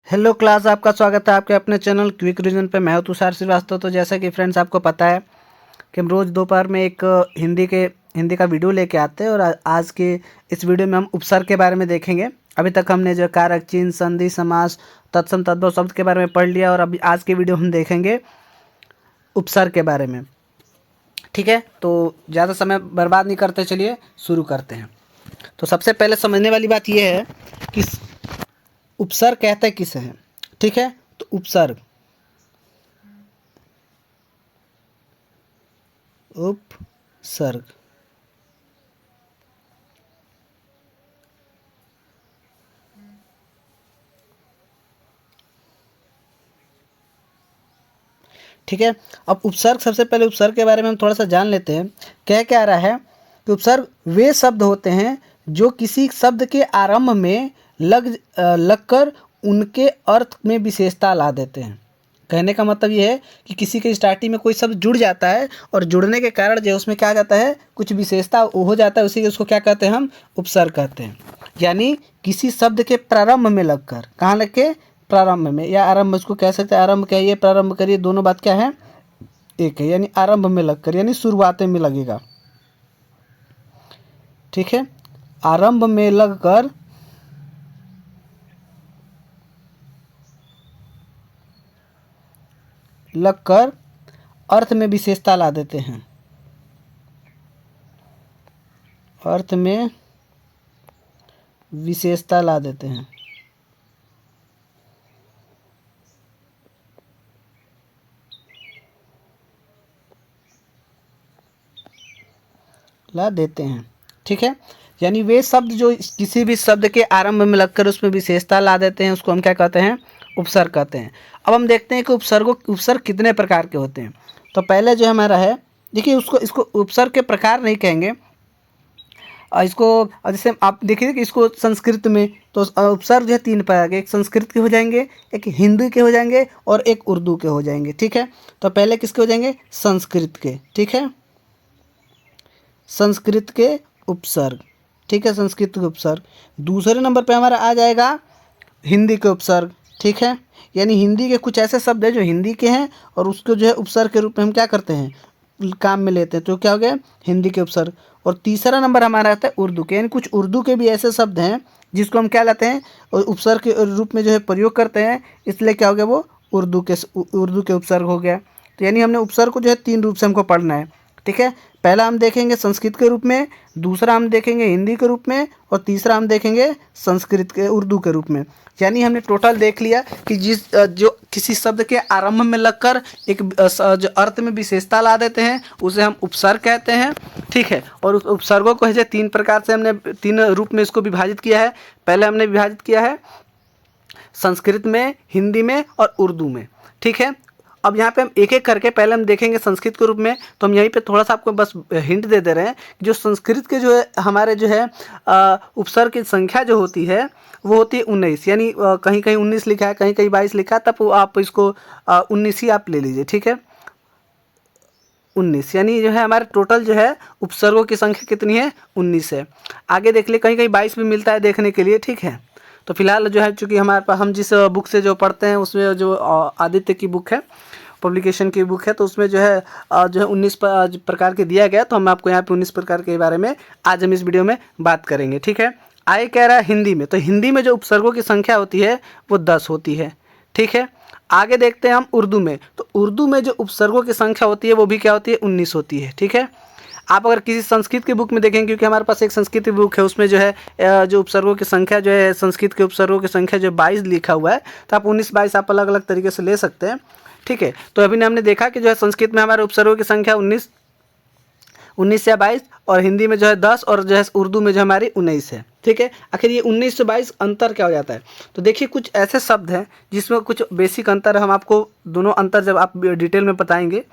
Hello class, आपका स्वागत है आपके अपने चैनल क्विक रिवीजन पे। मैं हूं तुषार श्रीवास्तव। तो जैसा कि फ्रेंड्स आपको पता है कि हम रोज़ दोपहर में एक हिंदी का वीडियो लेके आते हैं और आज के इस वीडियो में हम उपसर्ग के बारे में देखेंगे। अभी तक हमने जो कारक चिन्ह, संधि, समास, तत्सम, तद्भव शब्द के बारे में पढ़ लिया और अभी आज के वीडियो हम देखेंगे उपसर्ग के बारे में। ठीक है, तो ज़्यादा समय बर्बाद नहीं करते, चलिए शुरू करते हैं। तो सबसे पहले समझने वाली बात यह है कि उपसर्ग कहते किसे हैं। ठीक है, तो उपसर्ग उपसर्ग ठीक है। अब उपसर्ग, सबसे पहले उपसर्ग के बारे में हम थोड़ा सा जान लेते हैं। क्या रहा है कि उपसर्ग वे शब्द होते हैं जो किसी शब्द के आरंभ में लगकर उनके अर्थ में विशेषता ला देते हैं। कहने का मतलब ये है कि किसी के स्टार्टिंग में कोई शब्द जुड़ जाता है और जुड़ने के कारण जो उसमें क्या जाता है, कुछ विशेषता हो जाता है, उसी के उसको क्या कहते हैं, हम उपसर्ग कहते हैं। यानी किसी शब्द के प्रारंभ में लगकर, कहाँ लग के, प्रारंभ में या आरंभ, इसको कह सकते हैं। आरंभ कहिए, प्रारंभ करिए, दोनों बात क्या है, एक है। यानी आरंभ में लगकर, यानी शुरुआत में लगेगा। ठीक है, आरंभ में लगकर अर्थ में विशेषता ला देते हैं। अर्थ में विशेषता ला देते हैं। ला देते हैं। ठीक है, यानी वे शब्द जो किसी भी शब्द के आरंभ में लगकर उसमें विशेषता ला देते हैं, उसको हम क्या कहते हैं, उपसर्ग कहते हैं। अब हम देखते हैं कि उपसर्ग कितने प्रकार के होते हैं। तो पहले जो हमारा है, देखिए, इसको उपसर्ग के प्रकार नहीं कहेंगे। इसको जैसे आप देखिए कि इसको संस्कृत में तो उपसर्ग जो है तीन प्रकार के, एक संस्कृत के हो जाएंगे, एक हिंदी के हो जाएंगे और एक उर्दू के हो जाएंगे। ठीक है, तो पहले किसके हो जाएंगे, संस्कृत के। ठीक है, संस्कृत के उपसर्ग। ठीक है, संस्कृत के उपसर्ग। दूसरे नंबर पे हमारा आ जाएगा हिंदी के उपसर्ग। ठीक है, यानी हिंदी के कुछ ऐसे शब्द हैं जो हिंदी के हैं और उसको जो है उपसर्ग के रूप में हम क्या करते हैं, काम में लेते हैं। तो क्या हो गया, हिंदी के उपसर्ग। और तीसरा नंबर हमारा आता है उर्दू के, यानी कुछ उर्दू के भी ऐसे शब्द हैं जिसको हम क्या लाते हैं और उपसर्ग के रूप में जो है प्रयोग करते हैं, इसलिए क्या हो गया, वो उर्दू के उपसर्ग हो गया। तो यानी हमने उपसर्ग को जो है तीन रूप से हमको पढ़ना है। ठीक है, पहला हम देखेंगे संस्कृत के रूप में, दूसरा हम देखेंगे हिंदी के रूप में और तीसरा हम देखेंगे उर्दू के रूप में। यानी हमने टोटल देख लिया कि जो किसी शब्द के आरंभ में लगकर एक जो अर्थ में विशेषता ला देते हैं उसे हम उपसर्ग कहते हैं। ठीक है, और उस उपसर्गों को है तीन प्रकार से हमने तीन रूप में इसको विभाजित किया है। पहले हमने विभाजित किया है संस्कृत में, हिंदी में और उर्दू में। ठीक है, अब यहाँ पे हम एक एक करके पहले हम देखेंगे संस्कृत के रूप में। तो हम यहीं पे थोड़ा सा आपको बस हिंट दे रहे हैं कि जो संस्कृत के जो है हमारे जो है उपसर्ग की संख्या जो होती है वो होती है 19। यानी कहीं कहीं 19 लिखा है, कहीं कहीं 22 लिखा है, तब आप इसको 19 ही आप ले लीजिए। ठीक है, 19, यानी जो है हमारे टोटल जो है उपसर्गों की संख्या कितनी है, 19 है। आगे देख लिए, कहीं कहीं 22 भी मिलता है देखने के लिए। ठीक है, तो फिलहाल जो है चूँकि हमारे पास, हम जिस बुक से जो पढ़ते हैं उसमें जो आदित्य की बुक है, पब्लिकेशन की बुक है, तो उसमें जो है 19 प्रकार के दिया गया। तो हम आपको यहाँ पे 19 प्रकार के बारे में आज हम इस वीडियो में बात करेंगे। ठीक है, आगे कह रहा है हिंदी में, तो हिंदी में जो उपसर्गों की संख्या होती है वो 10 होती है। ठीक है, आगे देखते हैं हम उर्दू में, तो उर्दू में जो उपसर्गों की संख्या होती है वो भी क्या होती है, 19 होती है। ठीक है, आप अगर किसी संस्कृत की बुक में देखेंगे, क्योंकि हमारे पास एक संस्कृत की बुक है, उसमें जो है जो उपसर्गों की संख्या जो है, संस्कृत के उपसर्गों की संख्या जो 22 लिखा हुआ है, तो आप 19-22 आप अलग अलग तरीके से ले सकते हैं। ठीक है, तो अभी हमने देखा कि जो है संस्कृत में हमारे उपसर्गों की संख्या 19 या 22 और हिंदी में जो है 10 और जो है उर्दू में जो हमारी 19 है। ठीक है, आखिर ये 19 से 22 अंतर क्या हो जाता है, तो देखिए कुछ ऐसे शब्द हैं जिसमें कुछ बेसिक अंतर है। हम आपको दोनों अंतर जब आप डिटेल में बताएंगे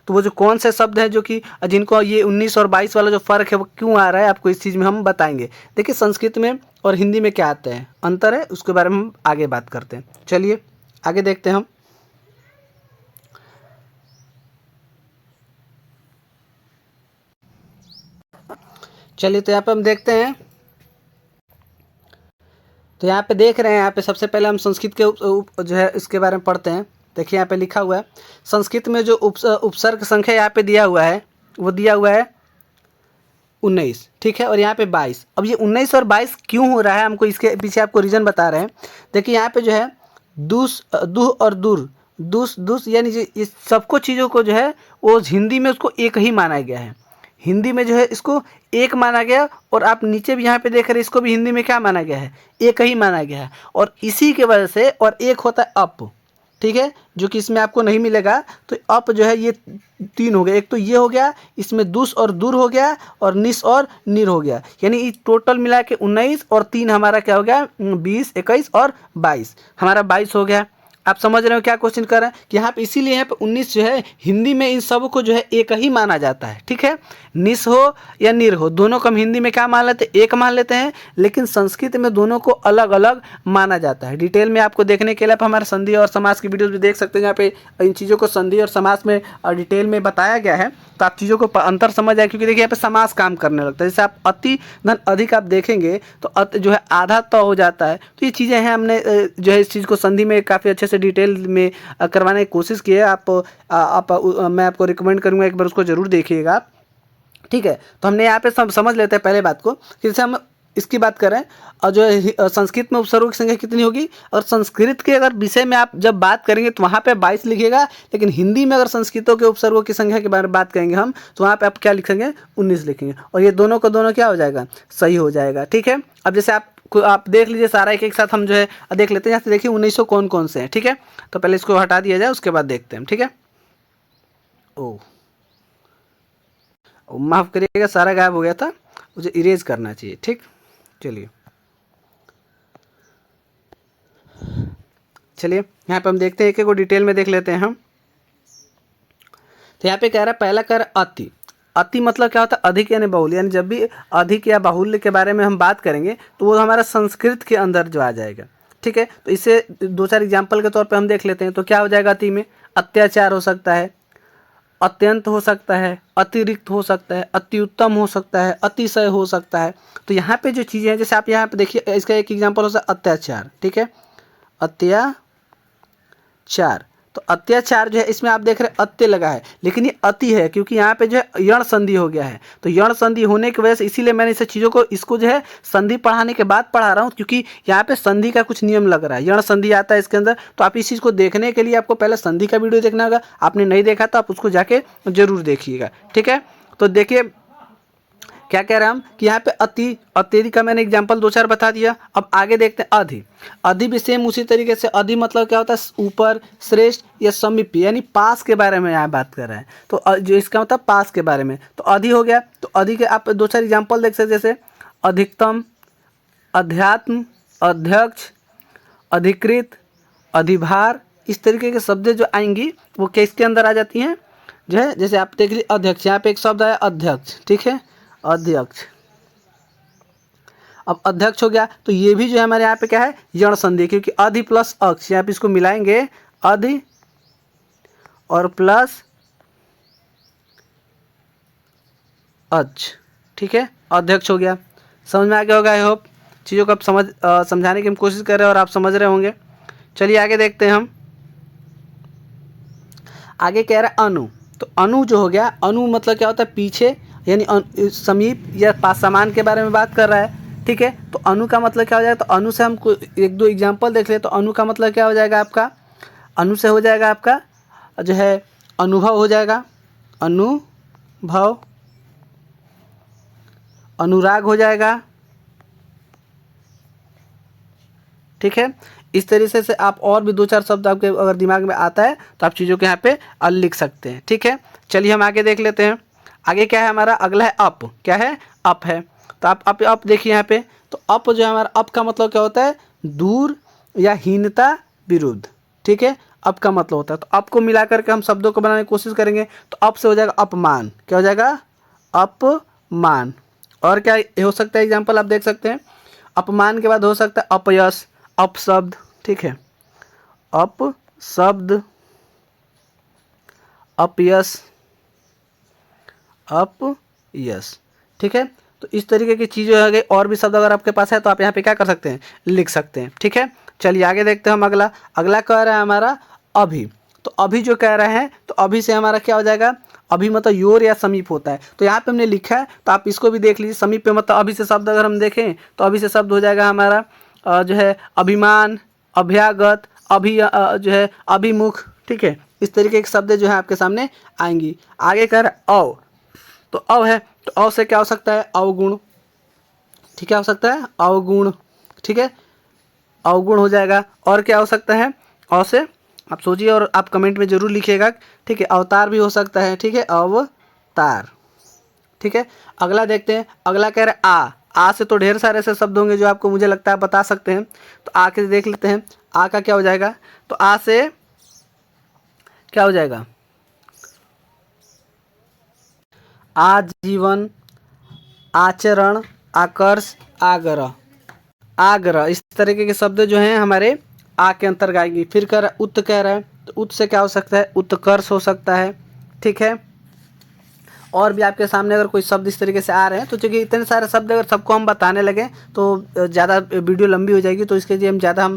तो वो जो कौन से शब्द हैं जो कि जिनको ये 19 और 22 वाला जो फ़र्क है वो क्यों आ रहा है, आपको इस चीज़ में हम बताएंगे। देखिए संस्कृत में और हिंदी में क्या आता है, अंतर है, उसके बारे में हम आगे बात करते हैं। चलिए आगे देखते हैं हम। चलिए, तो यहाँ पे हम देखते हैं तो यहाँ पे देख रहे हैं, यहाँ पे सबसे पहले हम संस्कृत के जो है इसके बारे में पढ़ते हैं। देखिए यहाँ पे लिखा हुआ है संस्कृत में जो उपसर्ग संख्या यहाँ पे दिया हुआ है वो दिया हुआ है 19, ठीक है, और यहाँ पे 22। अब ये 19 और 22 क्यों हो रहा है, हमको इसके पीछे आपको रीज़न बता रहे हैं। देखिए यहाँ पे जो है दुह और दूर, दुस यानी ये सबको चीज़ों को जो है वो हिंदी में उसको एक ही माना गया है। हिंदी में जो है इसको एक माना गया, और आप नीचे भी यहाँ पे देख रहे हैं इसको भी हिंदी में क्या माना गया है, एक ही माना गया है। और इसी के वजह से, और एक होता है अप, ठीक है, जो कि इसमें आपको नहीं मिलेगा। तो अप जो है ये 3 हो गया, एक तो ये हो गया, इसमें दुस और दूर हो गया, और निस और निर हो गया, यानी टोटल मिला के 19 और 3 हमारा क्या हो गया 20, 21 और 22, हमारा 22 हो गया। आप समझ रहे हो क्या क्वेश्चन कर रहे हैं कि यहाँ पे इसीलिए यहाँ पे 19 जो है हिंदी में इन सब को जो है एक ही माना जाता है, ठीक है। निस हो या निर हो, दोनों को हम हिंदी में क्या मान लेते हैं, एक मान लेते हैं, लेकिन संस्कृत में दोनों को अलग अलग माना जाता है। डिटेल में आपको देखने के लिए आप हमारे संधि और समास की वीडियोस भी देख सकते हैं, जहाँ पे इन चीज़ों को संधि और समास में डिटेल में बताया गया है, तो आप चीज़ों को अंतर समझ आए। क्योंकि देखिए यहाँ पे समास काम करने लगता है, जैसे आप अति धन अधिक आप देखेंगे तो अत जो है आधा तो हो जाता है। तो ये चीज़ें हैं, हमने जो है इस चीज़ को संधि में काफ़ी अच्छे से डिटेल में करवाने की कोशिश की है। मैं आपको रिकमेंड करूँगा एक बार उसको ज़रूर देखिएगा आप, ठीक है। तो हमने यहाँ पे समझ लेते हैं पहले बात को कि जैसे हम इसकी बात करें और जो है संस्कृत में उपसर्गों की संख्या कितनी होगी, और संस्कृत के अगर विषय में आप जब बात करेंगे तो वहाँ पे 22 लिखिएगा, लेकिन हिंदी में अगर संस्कृतों के उपसर्गों की संख्या के बारे में बात करेंगे हम तो वहाँ पे आप क्या लिखेंगे 19 लिखेंगे, और ये दोनों का दोनों क्या हो जाएगा, सही हो जाएगा, ठीक है। अब जैसे आप देख लीजिए सारा एक एक साथ हम जो है देख लेते हैं। यहाँ से देखिए 1900 कौन कौन से हैं, ठीक है। तो पहले इसको हटा दिया जाए, उसके बाद देखते हैं, ठीक है। माफ़ करिएगा, सारा गायब हो गया था, मुझे इरेज करना चाहिए, ठीक। चलिए यहाँ पे हम देखते हैं, एक एक को डिटेल में देख लेते हैं हम। तो यहाँ पे कह रहा है पहला कह रहा है अति। अति मतलब क्या होता है, अधिक यानी बहुल, यानी जब भी अधिक या बाहुल्य के बारे में हम बात करेंगे तो वो हमारा संस्कृत के अंदर जो आ जाएगा, ठीक है। तो इससे 2-4 एग्जाम्पल के तौर पे हम देख लेते हैं। तो क्या हो जाएगा अति में, अत्याचार हो सकता है, अत्यंत हो सकता है, अतिरिक्त हो सकता है, अति उत्तम हो सकता है, अतिशय हो सकता है। तो यहाँ पे जो चीज़ें हैं, जैसे आप यहाँ पे देखिए इसका एक एग्जाम्पल हो सकता है अत्याचार, ठीक है, अत्याचार। तो अत्याचार जो है इसमें आप देख रहे हैं अत्य लगा है, लेकिन ये अति है क्योंकि यहाँ पे जो है यण संधि हो गया है। तो यण संधि होने की वजह से इसीलिए मैंने इस चीज़ों को इसको जो है संधि पढ़ाने के बाद पढ़ा रहा हूँ, क्योंकि यहाँ पे संधि का कुछ नियम लग रहा है, यण संधि आता है इसके अंदर। तो आप इस चीज़ को देखने के लिए आपको पहले संधि का वीडियो देखना होगा, आपने नहीं देखा तो आप उसको जाके जरूर देखिएगा, ठीक है। तो देखिए क्या कह रहे हैं हम कि यहाँ पे अत्यधिक का मैंने एग्जांपल 2-4 बता दिया। अब आगे देखते हैं अधि। अधि भी सेम उसी तरीके से, अधि मतलब क्या होता है, ऊपर, श्रेष्ठ या समीप, यानी पास के बारे में यहाँ बात कर रहे हैं। तो जो इसका मतलब पास के बारे में, तो अधि हो गया। तो अधि के आप 2-4 एग्जाम्पल देख सकते, जैसे अधिकतम, अध्यात्म, अध्यक्ष, अधिकृत, अधिभार, इस तरीके के शब्द जो आएंगी वो किसके अंदर आ जाती हैं, जो है जैसे आप देख लीजिए अध्यक्ष, यहाँ पे एक शब्द आया अध्यक्ष, ठीक है, अध्यक्ष। अब अध्यक्ष हो गया, तो ये भी जो है हमारे यहाँ पे क्या है, यण संधि, क्योंकि अधि प्लस अक्ष, यहाँ पे इसको मिलाएंगे अधि और प्लस अक्ष, ठीक है, अध्यक्ष हो गया। समझ में आ गया होगा, आई होप। चीज़ों को आप समझाने की हम कोशिश कर रहे हैं और आप समझ रहे होंगे। चलिए आगे देखते हैं हम। आगे कह रहा है अनु। तो अनु जो हो गया, अनु मतलब क्या होता है, पीछे, यानी समीप या पास, सामान के बारे में बात कर रहा है, ठीक है। तो अनु का मतलब क्या हो जाएगा, तो अनु से हम 1-2 एग्जाम्पल देख ले। तो अनु का मतलब क्या हो जाएगा आपका, अनु से हो जाएगा आपका जो है अनुभव हो जाएगा, अनुभव, अनुराग हो जाएगा, ठीक है। इस तरीके से आप और भी 2-4 शब्द आपके अगर दिमाग में आता है तो आप चीज़ों के यहाँ पे लिख सकते हैं, ठीक है। चलिए हम आगे देख लेते हैं। आगे क्या है हमारा, अगला है अप। क्या है, अप है। तो आप अप देखिए यहाँ पे। तो अप जो है हमारा, अप का मतलब क्या होता है, दूर या हीनता विरुद्ध, ठीक है, अप का मतलब होता है। तो अप को मिला करके हम शब्दों को बनाने की कोशिश करेंगे। तो अप से हो जाएगा अपमान। क्या हो जाएगा, अपमान। और क्या हो सकता है एग्जाम्पल आप देख सकते हैं, अपमान के बाद हो सकता है अपयश, अपशब्द, ठीक है, अपशब्द, अपयश, अपयश, ठीक है। तो इस तरीके की चीज़ें हो गई। और भी शब्द अगर आपके पास है तो आप यहाँ पे क्या कर सकते हैं, लिख सकते हैं। ठीक है, चलिए आगे देखते हैं हम। अगला अगला कह रहा है हमारा अभी। तो अभी जो कह रहे हैं, तो अभी से हमारा क्या हो जाएगा, अभी मतलब योर या समीप होता है। तो यहाँ पे हमने लिखा है, तो आप इसको भी देख लीजिए। समीप पे मतलब अभी से शब्द अगर हम देखें तो अभी से शब्द हो जाएगा हमारा जो है अभिमान, अभ्यागत, जो है अभिमुख। ठीक है, इस तरीके के शब्द जो है आपके सामने आएंगी। आगे कह रहा है अव। तो अव है, तो अव से क्या हो सकता है, अवगुण। ठीक है, हो सकता है अवगुण। ठीक है, अवगुण हो जाएगा। और क्या हो सकता है, अव से आप सोचिए और आप कमेंट में जरूर लिखिएगा। ठीक है, अवतार भी हो सकता है। ठीक है, अवतार। ठीक है, अगला देखते हैं। अगला कह रहा है आ से तो ढेर सारे ऐसे शब्द होंगे जो आपको मुझे लगता है बता सकते हैं। तो आ के देख लेते हैं, आ का क्या हो जाएगा। तो आ से क्या हो जाएगा, आजीवन, आचरण, आकर्ष, आग्रह। आग्रह, इस तरीके के शब्द जो हैं हमारे आ के अंतर्गत आएंगी। फिर कह रहा है उत्त, कह रहा है तो उत्त से क्या हो सकता है, उत्कर्ष हो सकता है। ठीक है, और भी आपके सामने अगर कोई शब्द इस तरीके से आ रहे हैं, तो चूँकि इतने सारे शब्द अगर सबको हम बताने लगे तो ज़्यादा वीडियो लंबी हो जाएगी। तो इसके लिए हम ज़्यादा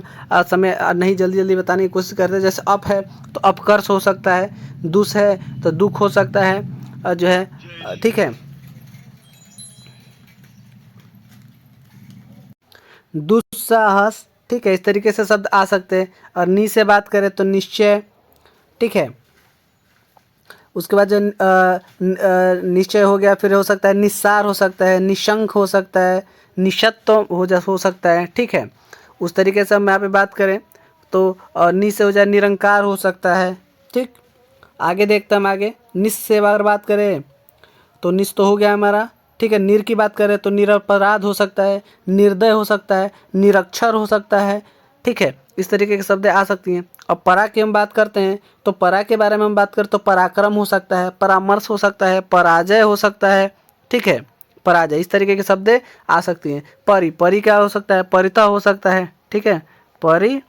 समय नहीं जल्दी जल्दी बताने की कोशिश करते हैं। जैसे अप है तो अपकर्ष हो सकता है, दुस है तो दुख हो सकता है जो है। ठीक है, दुस्साहस। ठीक है, इस तरीके से शब्द आ सकते हैं। और नी से बात करें तो निश्चय। ठीक है, उसके बाद जो निश्चय हो गया, फिर हो सकता है निस्सार हो सकता है, निशंक हो सकता है, निशत्व हो सकता है। ठीक है, उस तरीके से हम यहाँ पे बात करें तो नि से हो जाए निरंकार हो सकता है। ठीक, आगे देखते हम। आगे निस से अगर बात करें तो निस तो हो गया हमारा। ठीक है, निर की बात करें तो निरपराध हो सकता है, निर्दय हो सकता है, निरक्षर हो सकता है। ठीक है, इस तरीके के शब्द आ सकती हैं। अब परा की हम बात करते हैं तो परा के बारे में हम बात करें तो पराक्रम हो सकता है, परामर्श हो सकता है, पराजय हो सकता है। ठीक है, पराजय, इस तरीके के शब्द आ सकती हैं। परि, परि क्या हो सकता है, परिता हो सकता है। ठीक है, परित,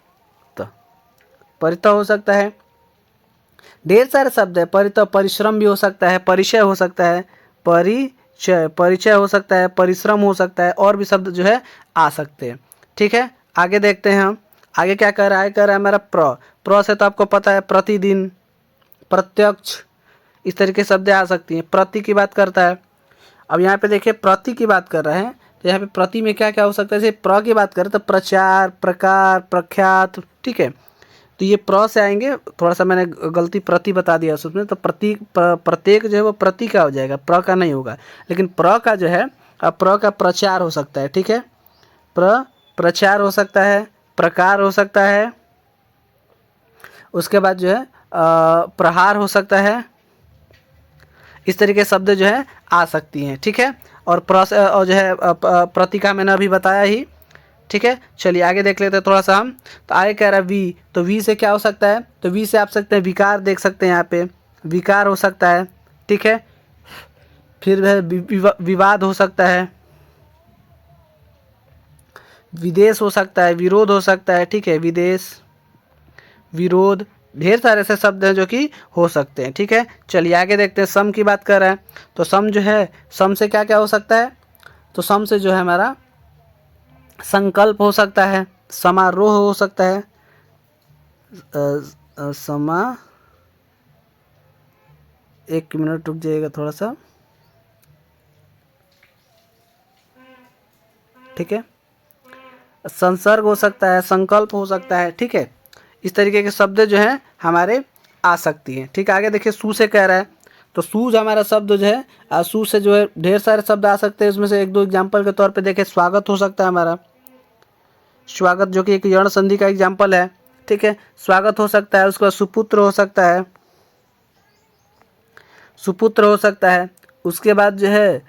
परिता हो सकता है। ढेर सारे शब्द है। परित, परिश्रम भी हो सकता है, परिचय हो सकता है, परिचय, परिचय हो सकता है, परिश्रम हो सकता है। और भी शब्द जो है आ सकते हैं। ठीक है, आगे देखते हैं हम। आगे क्या कर रहा है, कह रहा है हमारा प्र से तो आपको पता है प्रतिदिन, प्रत्यक्ष, इस तरीके के शब्द आ सकती हैं। प्रति की बात करता है। अब यहाँ पे देखिए प्रति की बात कर रहे हैं, तो यहाँ पे प्रति में क्या क्या हो सकता है। जैसे प्र की बात करें तो प्रचार, प्रकार, प्रख्यात। ठीक है, तो ये प्र से आएंगे। थोड़ा सा मैंने गलती प्रति बता दिया उसमें, तो प्रत्येक जो है वो प्रति का हो जाएगा, प्र का नहीं होगा। लेकिन प्र का जो है, प्र का प्रचार हो सकता है। ठीक है, प्रचार हो सकता है, प्रकार हो सकता है। उसके बाद जो है प्रहार हो सकता है। इस तरीके के शब्द जो है आ सकती हैं। ठीक है, और और जो है प्रति का मैंने अभी बताया ही। ठीक है, चलिए आगे देख लेते हैं थोड़ा सा हम। तो आगे कह रहा है वी। तो वी से क्या हो सकता है, तो वी से आप सकते हैं विकार, देख सकते हैं यहाँ पे विकार हो सकता है। ठीक है, फिर है विवाद हो सकता है, विदेश हो सकता है, विरोध हो सकता है। ठीक है, विदेश, विरोध, ढेर सारे ऐसे शब्द हैं जो कि हो सकते हैं। ठीक है, चलिए आगे देखते हैं। सम की बात कर रहे हैं तो सम जो है, सम से क्या क्या हो सकता है, तो सम से जो है हमारा संकल्प हो सकता है, समारोह हो सकता है, एक मिनट रुक जाइएगा थोड़ा सा। ठीक है, संसर्ग हो सकता है, संकल्प हो सकता है। ठीक है, इस तरीके के शब्द जो हैं हमारे आ सकती हैं। ठीक है, आगे देखिए सू से कह रहा है तो सूज हमारा शब्द जो है, सू से जो है ढेर सारे शब्द आ सकते हैं। इसमें से एक दो एग्जाम्पल के तौर पे देखें, स्वागत हो सकता है हमारा, स्वागत जो कि एक यण संधि का एग्जाम्पल है। ठीक है, स्वागत हो सकता है। उसके बाद सुपुत्र हो सकता है, सुपुत्र हो सकता है। उसके बाद जो है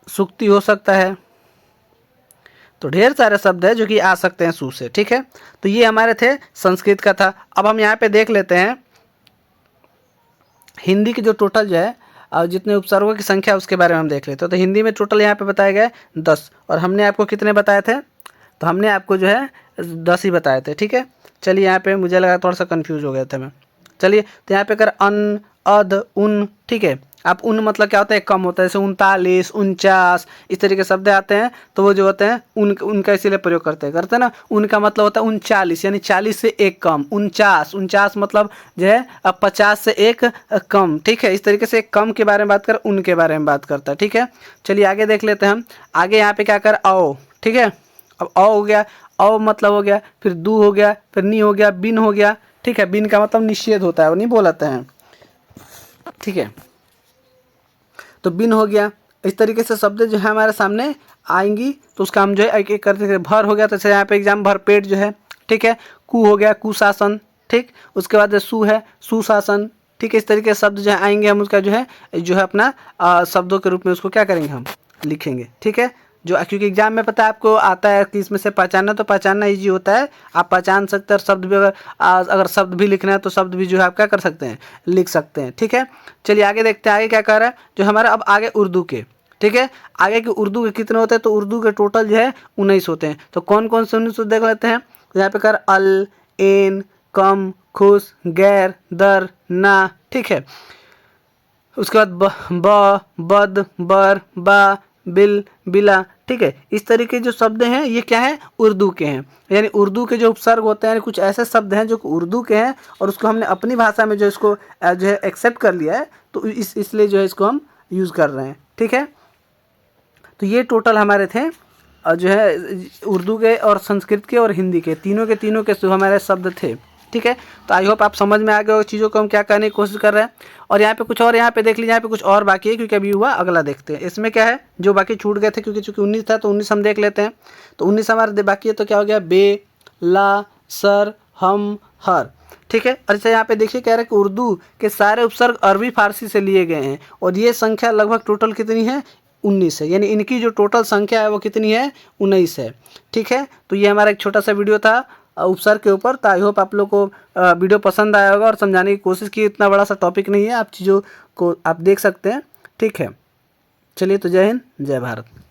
सुक्ति हो सकता है। तो ढेर सारे शब्द है जो कि आ सकते हैं सू से। ठीक है, तो ये हमारे थे संस्कृत का था। अब हम यहाँ पे देख लेते हैं हिंदी की जो टोटल जो है और जितने उपसर्गों की संख्या उसके बारे में हम देख लेते हैं। तो हिंदी में टोटल यहाँ पे बताए गए 10, और हमने आपको कितने बताए थे, तो हमने आपको जो है 10 ही बताए थे। ठीक है, चलिए यहाँ पे मुझे लगा थोड़ा सा कन्फ्यूज हो गया था मैं। चलिए, तो यहाँ पे कर अन्न, अध, उन, ठीक है। अब उन मतलब क्या होता है, कम होता है, जैसे 39, 49, इस तरीके के शब्द आते हैं तो वो जो होते हैं उनका इसीलिए प्रयोग करते हैं ना। उनका मतलब होता है 39, यानी 40 से एक कम। 49 मतलब जो है अब 50 से एक कम, ठीक है। इस तरीके से एक कम के बारे में बात कर, उनके बारे में बात करता है, ठीक है। चलिए आगे देख लेते हैं हम। आगे यहाँ पे क्या कर, आओ, ठीक है। अब औ हो गया, औ मतलब हो गया, फिर दू हो गया, फिर नी हो गया, बिन हो गया, ठीक है। बिन का मतलब निषेध होता है, वो नहीं बोलाते हैं, ठीक है। तो बिन हो गया। इस तरीके से शब्द जो है हमारे सामने आएंगी तो उसका हम जो है एक एक करते। भर हो गया तो जैसे यहाँ पे एग्जाम भर पेट जो है, ठीक है। कु हो गया, कुशासन, ठीक। उसके बाद सु है, सुशासन, ठीक है। इस तरीके से शब्द जो है आएंगे, हम उसका जो है अपना शब्दों के रूप में उसको क्या करेंगे, हम लिखेंगे, ठीक है। जो क्योंकि एग्जाम में पता है आपको आता है कि इसमें से पहचानना, तो पहचानना ईजी होता है, आप पहचान सकते हैं। शब्द भी अगर शब्द भी लिखना है तो शब्द भी जो है आप क्या कर सकते हैं, लिख सकते हैं, ठीक है। चलिए आगे देखते हैं, आगे क्या कर रहा है जो हमारा। अब आगे उर्दू के, ठीक है। आगे के उर्दू के कितने होते हैं, तो उर्दू के टोटल जो है 19 होते हैं। तो कौन कौन से 19 देख लेते हैं। यहाँ पे कर अल, एन, कम, खुश, गैर, दर, ना, ठीक है। उसके बाद ब, बद, बर, बा, बिल, बिला, ठीक है। इस तरीके जो शब्द हैं ये क्या है, उर्दू के हैं। यानी उर्दू के जो उपसर्ग होते हैं, कुछ ऐसे शब्द हैं जो उर्दू के हैं और उसको हमने अपनी भाषा में जो इसको जो है एक्सेप्ट कर लिया है, तो इसलिए जो है इसको हम यूज़ कर रहे हैं, ठीक है। तो ये टोटल हमारे थे जो है उर्दू के और संस्कृत के और हिंदी के तीनों के जो हमारे शब्द थे, ठीक है। तो आई होप आप समझ में आ गए चीज़ों को हम क्या करने की कोशिश कर रहे हैं। और यहाँ पे कुछ और, यहाँ पे देख लीजिए, यहाँ पे कुछ और बाकी है क्योंकि अभी हुआ, अगला देखते हैं। इसमें क्या है जो बाकी छूट गए थे, क्योंकि चूँकि 19 था तो 19 हम देख लेते हैं। तो 19 हमारे बाकी है, तो क्या हो गया, बे, ला, सर, हम, हर, ठीक है। अच्छा यहाँ पे देखिए कह रहे हैं कि उर्दू के सारे उपसर्ग अरबी फारसी से लिए गए हैं और ये संख्या लगभग टोटल कितनी है, 19 है। यानी इनकी जो टोटल संख्या है वो कितनी है, 19 है, ठीक है। तो ये हमारा एक छोटा सा वीडियो था उपसर्ग के ऊपर। तो आई होप आप लोग को वीडियो पसंद आया होगा और समझाने की कोशिश की। इतना बड़ा सा टॉपिक नहीं है, आप चीज़ों को आप देख सकते हैं, ठीक है। चलिए तो जय हिंद, जय भारत।